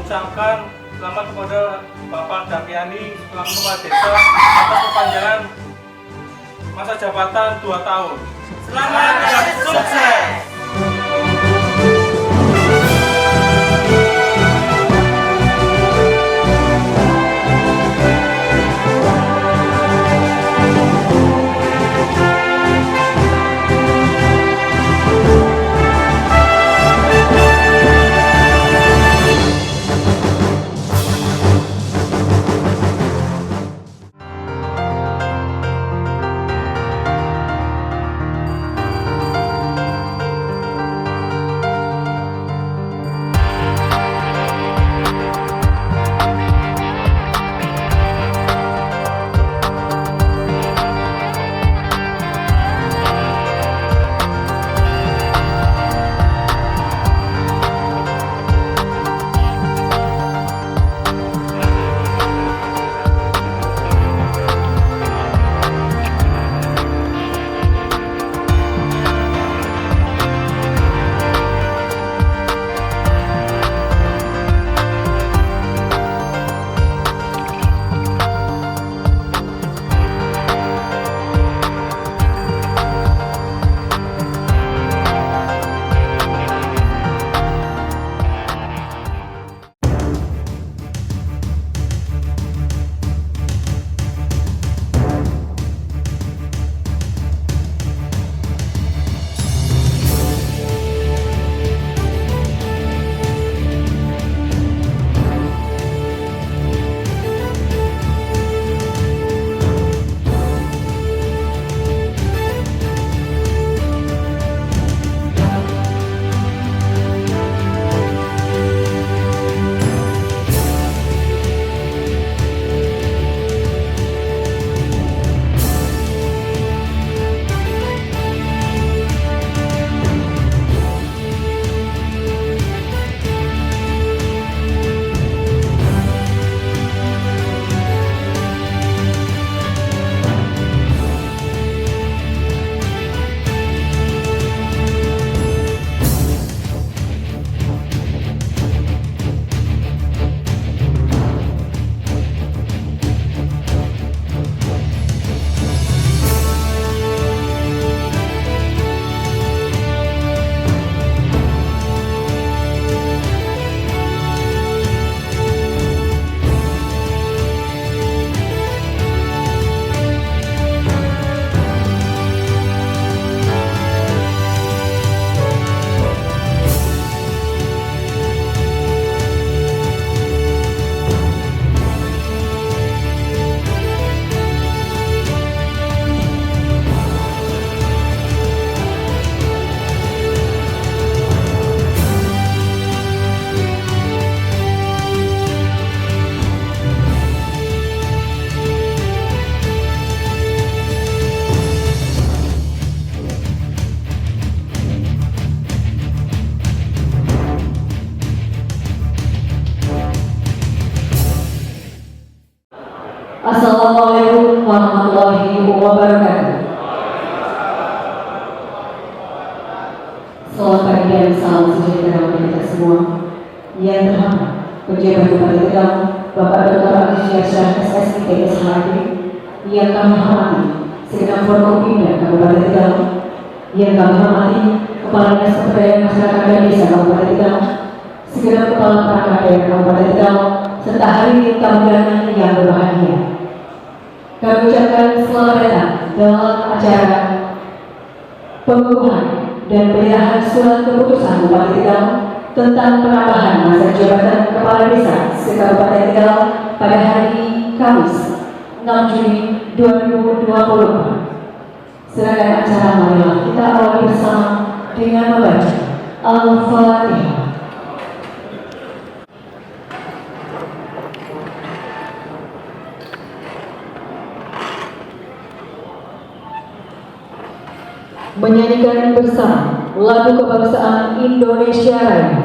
mengucapkan selamat kepada Bapak Dapiani selaku Kepala Desa atas perpanjangan masa jabatan 2 tahun. Selamat dan sukses! Assalamualaikum warahmatullahi wabarakatuh. Selamat pagi dan salam sejahtera bagi kita semua. Yang terhormat Pejabat Bupati Tegal, Bapak Dr. Ali Syarsyah SSI TSHD, yang kami hormati segenap Forkopimda Kabupaten Tegal, yang kami hormati Kepala Dinas Pemberdayaan Masyarakat dan Desa Kabupaten Tegal, segenap Kepala Perangkat Daerah Kabupaten Tegal, serta hadirin tamu undangan yang berbahagia. Kami ucapkan selamat datang dalam acara pengukuhan dan penyerahan surat keputusan Bupati Tegal tentang penambahan masa jabatan Kepala Desa se-Kabupaten Tegal pada hari Kamis 6 Juni 2020. Serangkaian acara marilah kita awali bersama dengan membaca Al-Fatihah. Menyanyikan bersama lagu kebangsaan Indonesia Raya.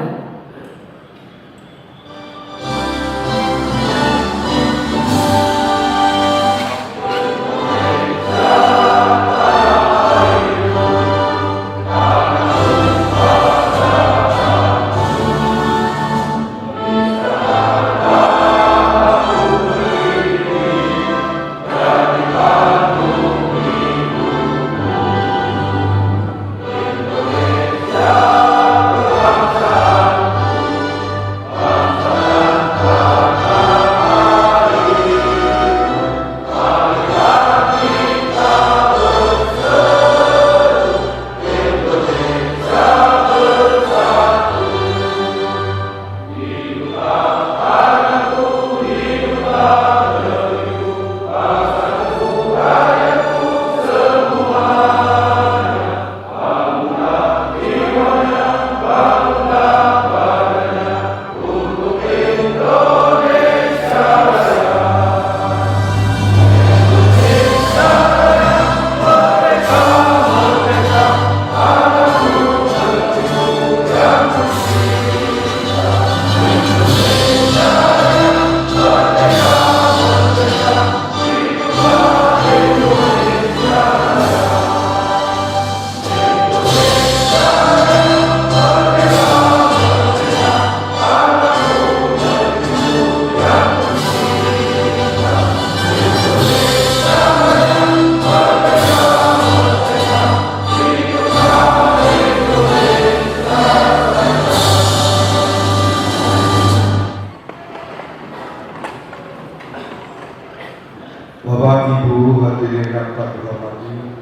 Bapak Ibu hadirin yang kami hormati,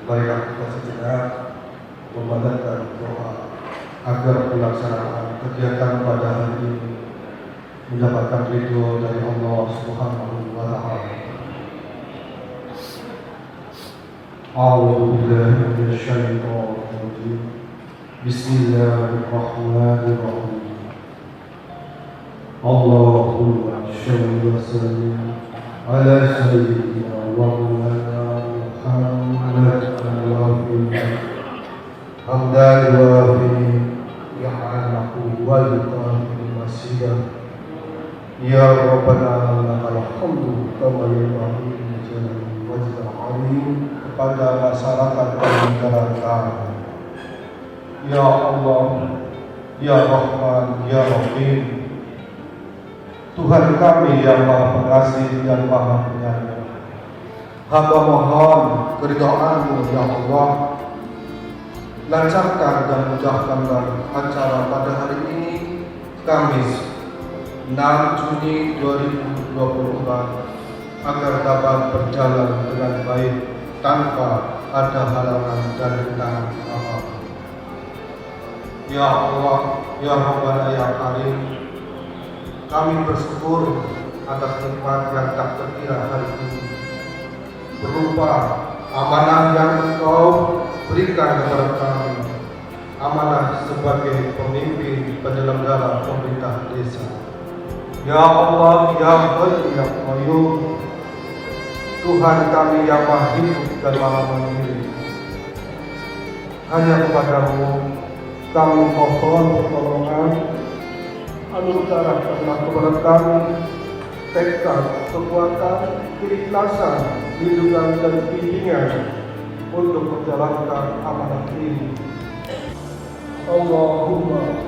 marilah kita sejenak memanjatkan doa agar pelaksanaan kegiatan pada hari ini mendapatkan ridho dari Allah Subhanahu wa Ta'ala. A'udzu billahi minasyaitonir rajim. Bismillahirrahmanirrahim. Allahumma shalli wa sallim ala sayyidina wa maulana Muhammad al-Wafi hamdan wafi ni'amahu wa yukafi masidah. Ya Rabbana lakal hamdu kama yanbaghi li jalali wajhika al-'azim kepada masyarakat negara kami. Ya Allah, Ya Rahman, Ya Rahim, Tuhan kami yang Maha Pengasih dan Maha Penyayang, hamba mohon keridhaan-Mu ya Allah. Lancarkan dan mudahkanlah acara pada hari ini, Kamis 6 Juni 2024, agar dapat berjalan dengan baik tanpa ada halangan dan rintangan apapun. Ya Allah, Ya Rabbana Ya Karim, kami bersyukur atas nikmat yang tak terkira hari ini, berupa amanah yang Engkau berikan kepada kami, amanah sebagai pemimpin penyelenggara pemerintah desa. Ya Allah, Ya Hayyu Ya Qayyum, Tuhan kami yang Maha Hidup dan Maha Mandiri, hanya kepada-Mu kami mohon pertolongan. Anugerahkanlah kepada kami tekad, kekuatan, keikhlasan, lindungan dan bimbingan untuk menjalankan amanah ini. Allahumma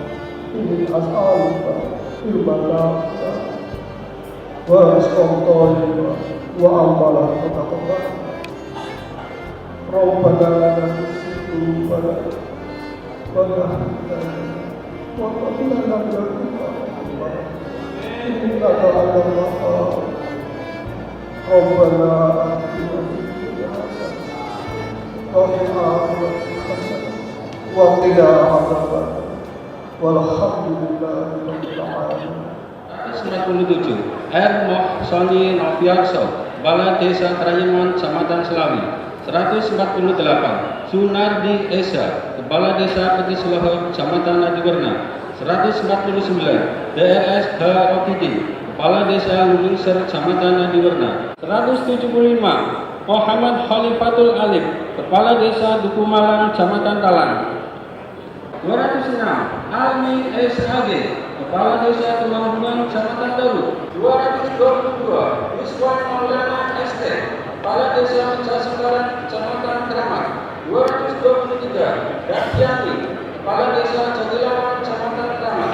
inni as'aluka ilman nafi'an wa rizqan thayyiban wa amalan mutaqabbalan. Rabbana la tuzigh qulubana ba'da idh hadaytana wa hab lana min ladunka innaka antal wahhab. Rabbana atina fid dunya hasanah wa fil akhirati hasanah wa qina adzaban. Walhamdulillahi rabbil alamin. 97 R. Mohsoni Noviarso, Kepala Desa Trayeman, Kecamatan Selawi. 148 Sunardi Esa, Kepala Desa Petisloho, Kecamatan Nadiwerna. 149 DRS H. Rokiti, Kepala Desa Luningser, Kecamatan Nadiwerna. 175 Muhammad Khalifatul Alif, Kepala Desa Dukumalang, Kecamatan Talang. 206 Almi SAG, Kepala Desa Temanggungan, Kecamatan Daru. 222 Wiswan Maulana ST, Kepala Desa Casikaran, Kecamatan Keramat. 223 Dakyani, Kepala Desa Jatilawan, Kecamatan Keramat.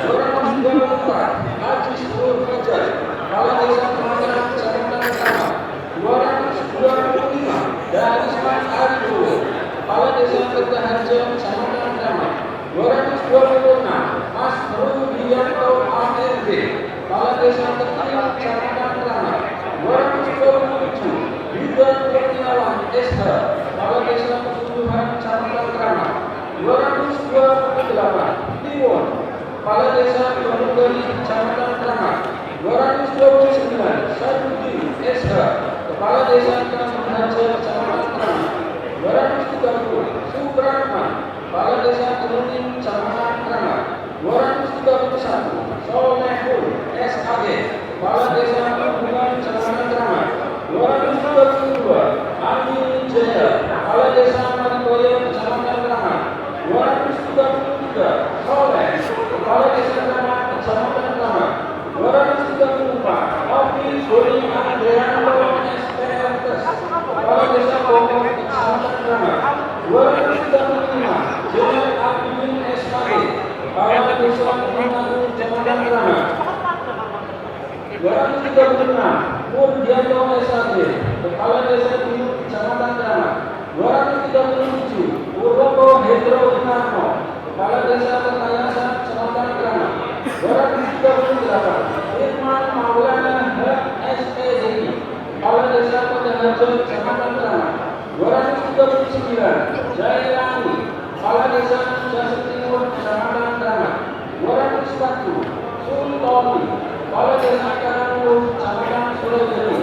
224 Haji Nur Fajar, Kepala Desa Kemataran, Kecamatan Keramat. 225 Darisman Ariful, Kepala Desa Kertaharja, Kecamatan Keramat. 226 Mas Rudianto ARD, Kepala Desa Terkait, Kecamatan Keramat. 227 Ridwan Kurniawan SH, Kepala Desa Kebutuhan, Kecamatan Keramat. 228 Tiwon, Kepala Desa Kebutuhan, Kecamatan Keramat. 229 Saduddin SH, Kepala Desa Kertaharja, Kecamatan Keramat. 230 Supratman, Kepala Desa Kemuning, Kecamatan Keramat. 231 Solehul SAG, Kepala Desa Perhubungan, Kecamatan Keramat. 232 Amin Jaya, Kepala Desa Maritoyo, Kecamatan Keramat. 233 Soleh, Kepala Desa Keramat, Kecamatan Keramat. 234 Hafiz Boni Andreanto SPRTS, Kepala Desa Bogor, Kecamatan Keramat. 235 Jenderal Abdin SKD, Kepala Desa Kemenangan, Kecamatan Keramat. 236 Murdianto SAG, Kepala Desa Timur, Kecamatan Keramat. 237 Purwoko Hendro Winarno, Kepala Desa Kertayasan, Kecamatan Keramat. 238 Irman Maulana HSED, Kepala Desa Karangulu, Kecamatan Surojadi.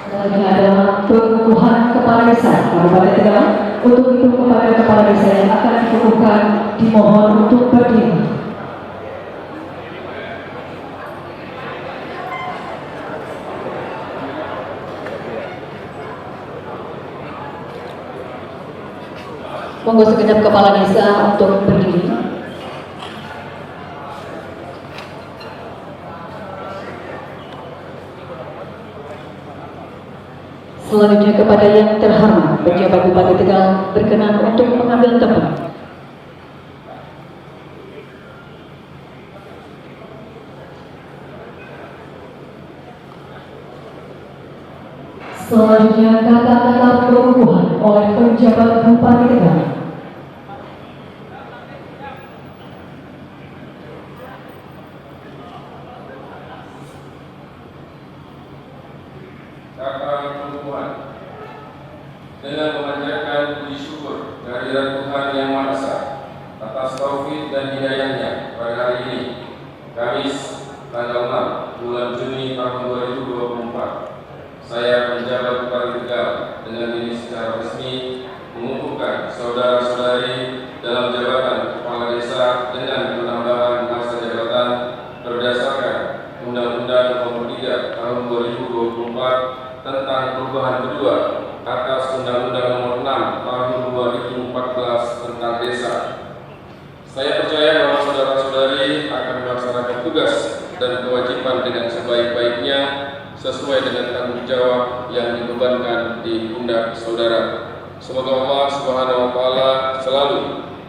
Selanjutnya adalah pengukuhan kepala desa Kabupaten Tegal. Untuk itu kepada kepala desa yang akan dikukuhkan dimohon untuk berdiri. Monggo segenap kepala desa untuk berdiri. Selanjutnya kepada yang terhormat pejabat Bupati Tegal berkenan untuk mengambil tempat. Selanjutnya kata-kata pengukuhan oleh pejabat Bupati Tegal. Kata pengukuhan dengan memanjatkan puji syukur kehadirat Tuhan Yang Maha Esa atas taufik dan hidayahnya pada hari ini, Kamis, tanggal 6 bulan Juni tahun 2024. Saya penjabat Bupati Tegal dengan ini secara resmi mengukuhkan saudara-saudari dalam jabatan kepala desa dengan penambahan masa jabatan berdasarkan Undang-Undang Nomor 3 Tahun 2024 tentang perubahan kedua atas Undang-Undang Nomor 6 Tahun 2014 tentang desa. Saya percaya bahwa saudara-saudari akan melaksanakan tugas dan kewajiban dengan sebaik-baiknya sesuai dengan tanggung jawab yang dibebankan di pundak saudara. Semoga Allah Subhanahu wa taala selalu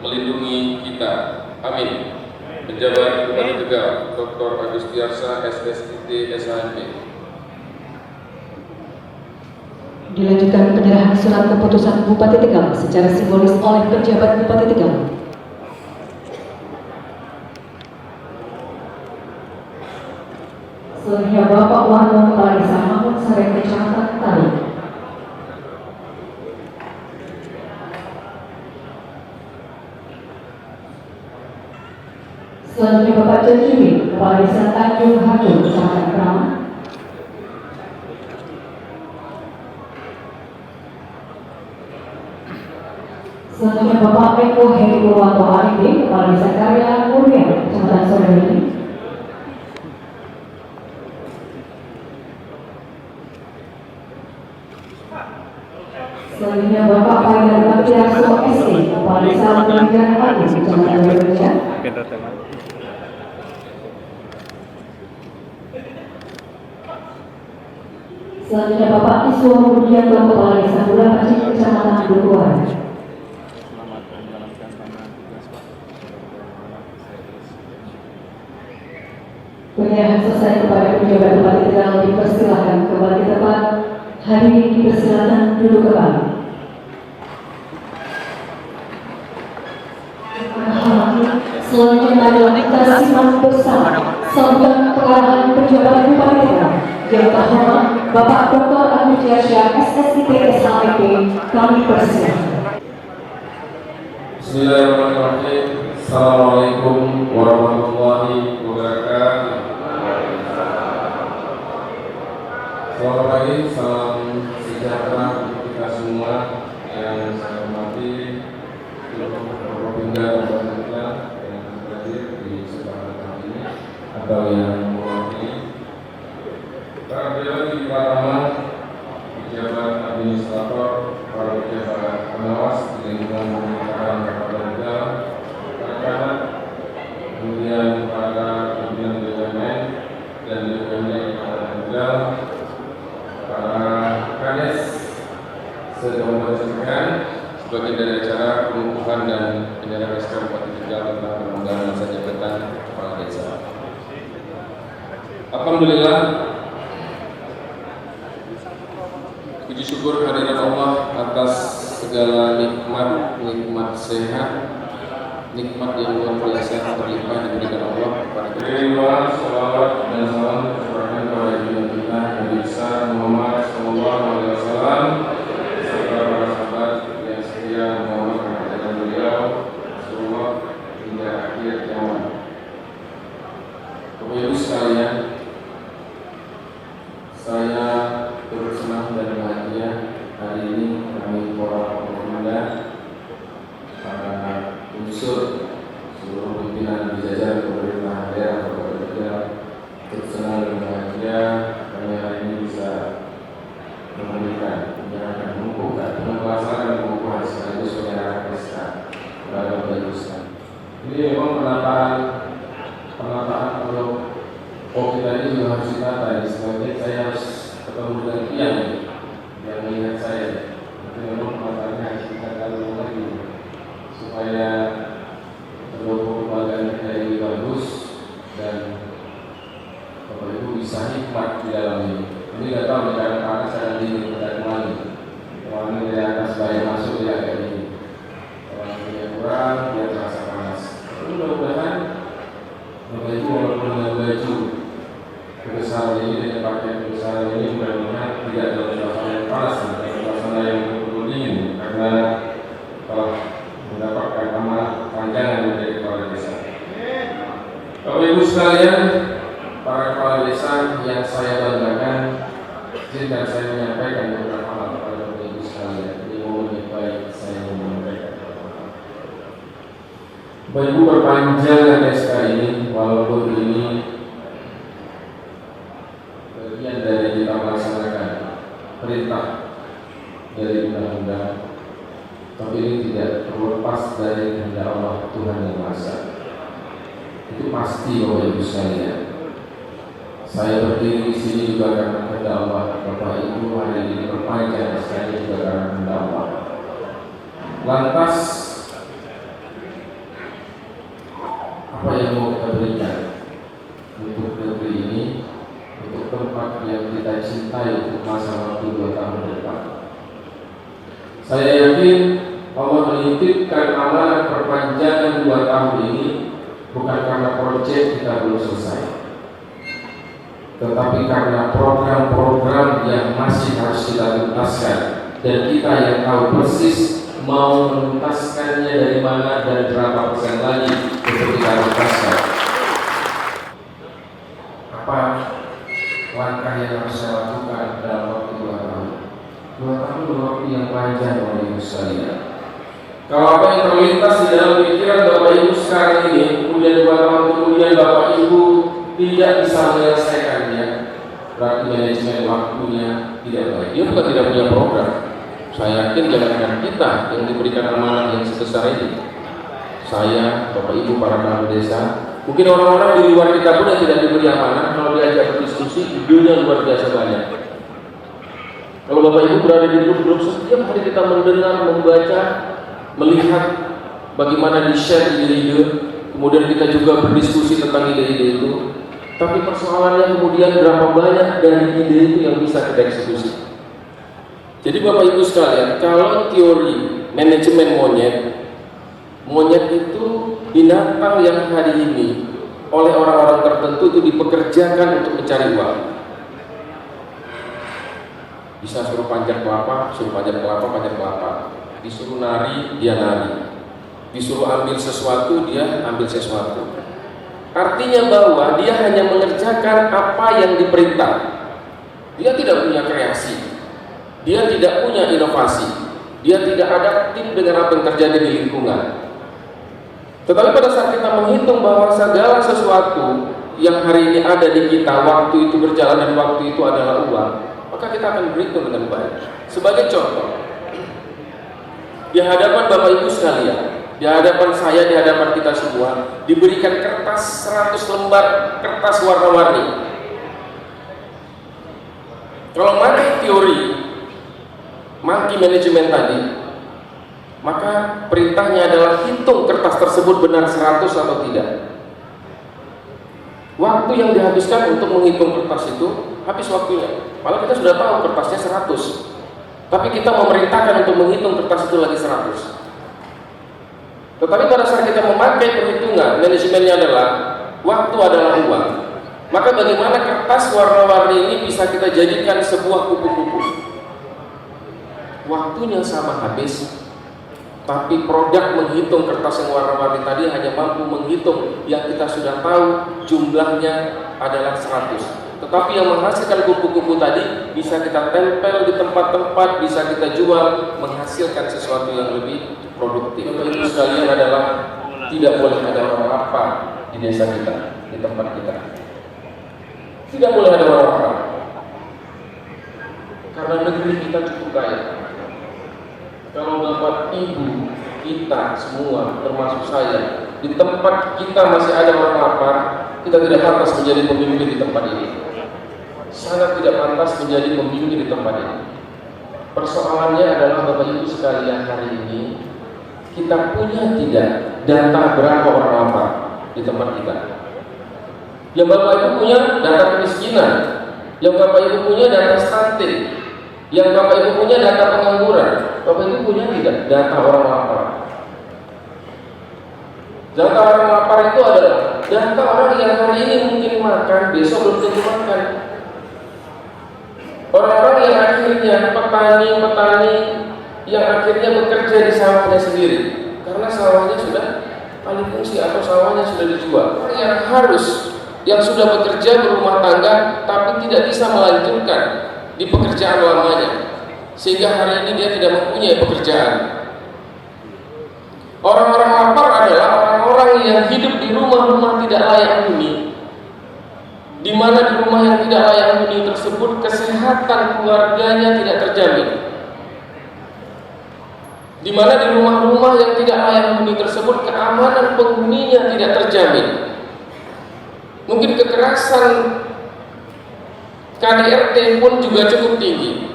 melindungi kita. Amin. Pejabat Bupati Tegal, Dr. Agustiarsa, SSIT, SHMP. Dilanjutkan penyerahan surat keputusan Bupati Tegal secara simbolis oleh pejabat Bupati Tegal. Selanjutnya Bapak Warno Kepala Desa Mangun Saren Kecamatan Tali. Selanjutnya Bapak Jajuri Kepala Desa Tanjung Harjo Kecamatan Kramat. Selanjutnya Bapak Eko Heri Purwanto Arifin Kepala Desa Karya Kurian Kecamatan Sorowali. Selanjutnya Bapak Faidal Baktiarso SE Kepala Desa Linggaran Agung Kecamatan Indonesia. Selanjutnya Bapak Iswa Rudianto Kepala Desa Bulan Haji Kecamatan Dukuhan. Penyerahan selesai kepada pejabat Bupati Tegal, dipersilakan kembali ke tempat. Hadirin dipersilakan duduk kembali. Selanjutnya adalah kita simak bersama sambutan pengarahan pejabat Bupati Tegal yang terhormat Bapak Dr. Agustiarsa, SSIT, SHMP. Kami persilakan. Bismillahirrahmanirrahim. Assalamualaikum warahmatullahi wabarakatuh. Selamat pagi, salam sejahtera untuk kita semua. Yang saya hormati seluruh Propinda Kabupaten Tegal yang hadir di sebelah ini atau yang mewakili para pejabat di Departemen, pejabat administrator, para pejabat pengawas di lingkungan pemerintahan Kabupaten Tegal, rekan, kemudian para pimpinan BUMN dan BUMD di Kabupaten Tegal, para kades sedang sebagai dari acara pengukuhan dan penyerahan SK Bupati Tegal tentang penambahan masa jabatan kepala desa. Alhamdulillah, puji syukur kehadirat Allah atas segala nikmat sehat, nikmat yang luar biasa berlimpah diberikan Allah kepada kita. Terima salawat dan salam tercurahkan kepada junjungan kita Nabi besar Muhammad Sallallahu Alaihi Wasallam serta para sahabat yang setia Muhammad dengan beliau Gusur, seluruh pimpinan di jajaran pemerintah daerah Kabupaten Tegal, ikut senang dan bahagia kami hari ini bisa menyerahkan melaksanakan pengukuhan sekaligus penyerahan SK kepada Bapak Ibu sekalian. Ini memang penataan kalau kita ini juga harus ditata. Sebenarnya saya harus ketemu dengan yang melihat saya. Itu memang penataannya harus kita lakukan lagi supaya kelembagaan kita ini bagus dan Bapak Ibu bisa hikmat di dalam ini. Ini nggak tahu di dalam panas ada dingin kita kemana. Kemana dari atas bayar masuk dia kayak ini. Kalau dia kurang dia terasa panas. Mudah-mudahan Bapak Ibu walaupun dengan baju kebesaran ini dengan pakaian kebesaran ini mudah-mudahan tidak dalam suasana yang panas, dalam suasana yang betul dingin karena telah mendapatkan amanah panjangan dari kepala desa. Bapak Ibu sekalian, para kepala desa yang saya banggakan, izinkan saya menyampaikan beberapa hal kepada Bapak Ibu sekalian. Ini momen yang baik saya menyampaikan. Bapak Ibu, perpanjangan SK ini walaupun ini bagian dari kita melaksanakan perintah dari undang-undang, tapi ini tidak terlepas dari kehendak Allah Tuhan yang Maha Esa. Itu pasti Bapak Ibu sekalian. Saya berdiri di sini juga karena kehendak Allah. Bapak Ibu hari ini perpanjang SK juga karena kehendak Allah. Lantas apa yang mau kita berikan untuk negeri ini, untuk tempat yang kita cintai untuk masa waktu 2 tahun depan? Saya yakin Allah menitipkan amanah perpanjangan 2 tahun ini bukan karena proyek kita belum selesai, tetapi karena program-program yang masih harus kita tuntaskan dan kita yang tahu persis mau menuntaskannya dari mana dan berapa persen lagi untuk kita tuntaskan. Apa langkah yang harus saya lakukan dalam waktu 2 tahun? 2 tahun waktu yang panjang Bapak Ibu sekalian. Kalau apa yang terlintas di dalam pikiran Bapak Ibu sekarang ini, kemudian 2 tahun kemudian Bapak Ibu tidak bisa menyelesaikannya, berarti manajemen waktunya tidak baik. Dia bukan tidak punya program. Saya yakin jangan kita yang diberikan amanah yang sebesar ini. Saya, Bapak Ibu, para kepala desa, mungkin orang-orang di luar kita pun yang tidak diberi amanah, kalau diajak berdiskusi, idenya luar biasa banyak. Kalau Bapak Ibu berada di grup-grup, setiap hari kita mendengar, membaca, melihat bagaimana di-share ide-ide, kemudian kita juga berdiskusi tentang ide-ide itu. Tapi persoalannya kemudian berapa banyak dari ide itu yang bisa kita eksekusi. Jadi Bapak Ibu sekalian, kalau teori manajemen monyet itu binatang yang hari ini oleh orang-orang tertentu itu dipekerjakan untuk mencari uang. Bisa suruh panjat kelapa, panjat kelapa. Disuruh nari, dia nari. Disuruh ambil sesuatu, dia ambil sesuatu. Artinya bahwa dia hanya mengerjakan apa yang diperintah. Dia tidak punya kreasi. Dia tidak punya inovasi. Dia tidak adaptif dengan apa yang terjadi di lingkungan. Tetapi pada saat kita menghitung bahwa segala sesuatu yang hari ini ada di kita, waktu itu berjalan dan waktu itu adalah uang, maka kita akan berhitung dengan baik. Sebagai contoh, di hadapan Bapak Ibu sekalian, di hadapan saya, di hadapan kita semua, diberikan kertas 100 lembar kertas warna-warni. Kalau pakai teori monkey manajemen tadi, maka perintahnya adalah hitung kertas tersebut benar 100 atau tidak. Waktu yang dihabiskan untuk menghitung kertas itu habis waktunya. Padahal kita sudah tahu kertasnya 100, tapi kita memerintahkan untuk menghitung kertas itu lagi 100. Tetapi pada saat kita memakai perhitungan, manajemennya adalah waktu adalah uang, maka bagaimana kertas warna-warni ini bisa kita jadikan sebuah kupu-kupu. Waktunya sama habis, tapi produk menghitung kertas yang warna-warni tadi hanya mampu menghitung yang kita sudah tahu jumlahnya adalah 100. Tetapi yang menghasilkan kupu-kupu tadi bisa kita tempel di tempat-tempat, bisa kita jual, menghasilkan sesuatu yang lebih produktif. Itu sekalian adalah tidak boleh ada orang lapar di desa kita, di tempat kita. Tidak boleh ada orang lapar. Karena negeri kita cukup kaya. Kalau Bapak Ibu kita semua, termasuk saya, di tempat kita masih ada orang lapar, kita tidak pantas menjadi pemimpin di tempat ini. Sangat tidak pantas menjadi pemimpin di tempat ini. Persoalannya adalah Bapak Ibu sekalian, hari ini kita punya tidak data berapa orang lapar di tempat kita. Yang Bapak Ibu punya data kemiskinan, yang Bapak Ibu punya data stunting, yang Bapak Ibu punya data pengangguran. Bapak Ibu punya tidak data orang lapar? Data orang lapar itu adalah data orang yang hari ini mungkin makan, besok belum tentu makan. Orang-orang yang akhirnya petani yang akhirnya bekerja di sawahnya sendiri karena sawahnya sudah alih fungsi atau sawahnya sudah dijual. Orang yang sudah bekerja berumah tangga tapi tidak bisa melanjutkan di pekerjaan lamanya, sehingga hari ini dia tidak mempunyai pekerjaan. Orang-orang lapar adalah orang-orang yang hidup di rumah-rumah tidak layak huni, di mana di rumah yang tidak layak huni tersebut kesehatan keluarganya tidak terjamin, di mana di rumah-rumah yang tidak layak huni tersebut keamanan penghuninya tidak terjamin. Mungkin kekerasan KDRT pun juga cukup tinggi.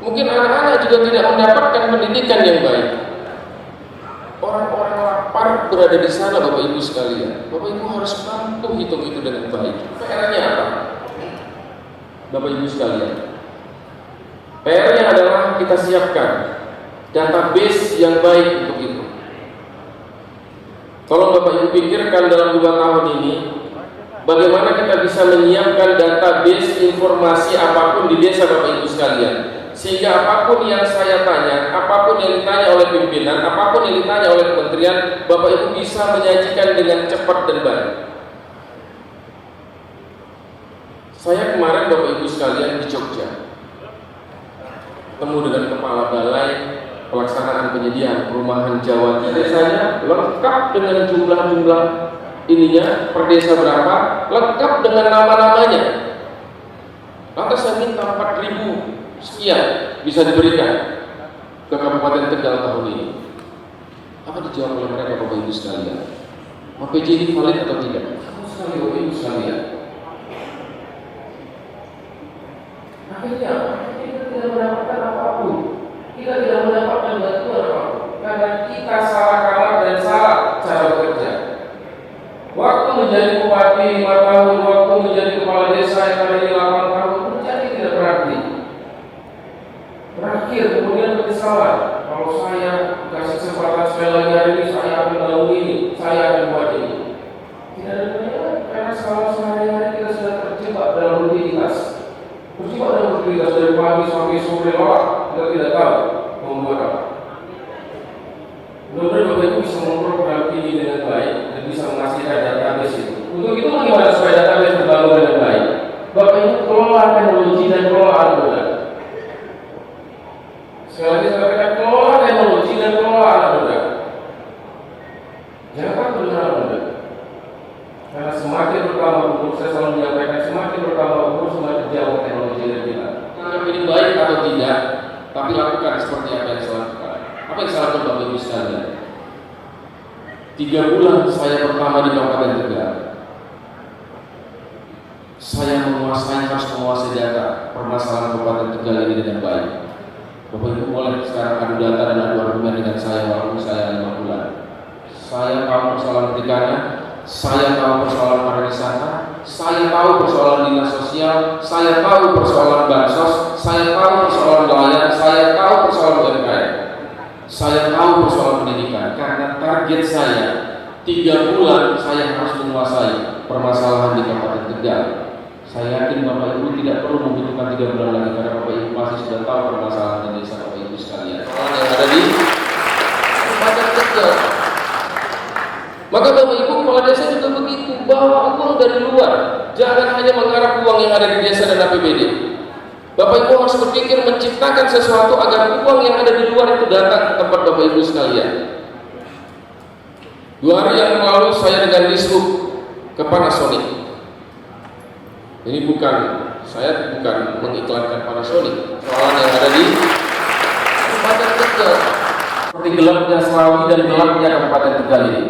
Mungkin anak-anak juga tidak mendapatkan pendidikan yang baik. Orang-orang lapar berada di sana, Bapak Ibu sekalian. Bapak Ibu harus mampu hitung itu dengan baik. PR-nya apa? Bapak Ibu sekalian, PR-nya adalah kita siapkan database yang baik untuk itu. Tolong Bapak Ibu pikirkan dalam 2 tahun ini, bagaimana kita bisa menyiapkan database informasi apapun di desa Bapak Ibu sekalian, sehingga apapun yang saya tanya, apapun yang ditanya oleh pimpinan, apapun yang ditanya oleh kementerian, Bapak Ibu bisa menyajikan dengan cepat dan baik. Saya kemarin Bapak Ibu sekalian di Jogja, ketemu dengan Kepala Balai Pelaksanaan Penyediaan Perumahan Jawa. Desanya lengkap dengan jumlah-jumlah ininya, per desa berapa, lengkap dengan nama-namanya. Lantas saya minta 4.000 sekian bisa diberikan ke Kabupaten Tegal tahun ini. Apa dijawab oleh mereka, Bapak Ibu sekalian? PJ ini valid atau tidak? Sama sekali, Bapak Ibu sekalian. Akhirnya kita tidak mendapatkan apapun, kita tidak mendapatkan bantuan apapun, karena kita salah kalah dan salah cara bekerja. Waktu menjadi bupati 5 tahun, waktu menjadi kepala desa yang ada di 8 tahun, menjadi tidak berarti. Terakhir kemudian penyesalan. Kalau saya kasih kesempatan sekali lagi hari ini, saya akan melakukan ini, saya akan buat ini. Tidak ada gunanya, karena selama sehari-hari kita sudah terjebak dalam rutinitas. Terjebak dalam rutinitas dari pagi sampai sore, kita tidak tahu mau membuat apa. Mudah-mudahan Bapak Ibu bisa memprogram ini dengan baik dan bisa menghasilkan database itu. Untuk itu bagaimana supaya database terbangun dengan baik? Bapak Ibu kelola teknologi dan kelola anak muda. Sekali lagi saya katakan, kelola teknologi dan kelola anak muda. Jangan takut dengan anak muda. Karena semakin bertambah umur, saya selalu menyampaikan, semakin bertambah umur, semakin jauh teknologi dari kita. Anggap ini baik atau tidak, tapi lakukan seperti apa yang saya lakukan. Apa yang saya lakukan Bapak Ibu sekalian? 3 bulan saya pertama di Kabupaten Tegal, saya harus menguasai data permasalahan Kabupaten Tegal ini dengan baik. Bapak Ibu boleh sekarang adu data dan adu argumen dengan saya walaupun saya 5 bulan. Saya tahu persoalan perikanan, saya tahu persoalan pariwisata, saya tahu persoalan dinas sosial, saya tahu persoalan bansos, saya tahu persoalan nelayan, saya tahu persoalan UMKM, saya tahu persoalan pendidikan. Karena target saya 3 bulan saya harus menguasai permasalahan di Kabupaten Tegal. Saya yakin Bapak Ibu tidak perlu membutuhkan 3 bulan lagi, karena Bapak Ibu pasti sudah tahu permasalahan di desa Bapak Ibu sekalian. Orang yang ada di Kabupaten Tegal. Maka Bapak Ibu kepala desa juga begitu, bawa uang dari luar, jangan hanya menggarap uang yang ada di desa dan APBD. Bapak Ibu harus berpikir menciptakan sesuatu agar uang yang ada di luar itu datang ke tempat Bapak Ibu sekalian. 2 hari yang lalu saya dengan Disub ke Panasonic. Ini saya bukan mengiklankan Panasonic, soalan yang ada di Kabupaten Tegal. Seperti gelapnya Selawi dan gelapnya Kabupaten Tegal ini.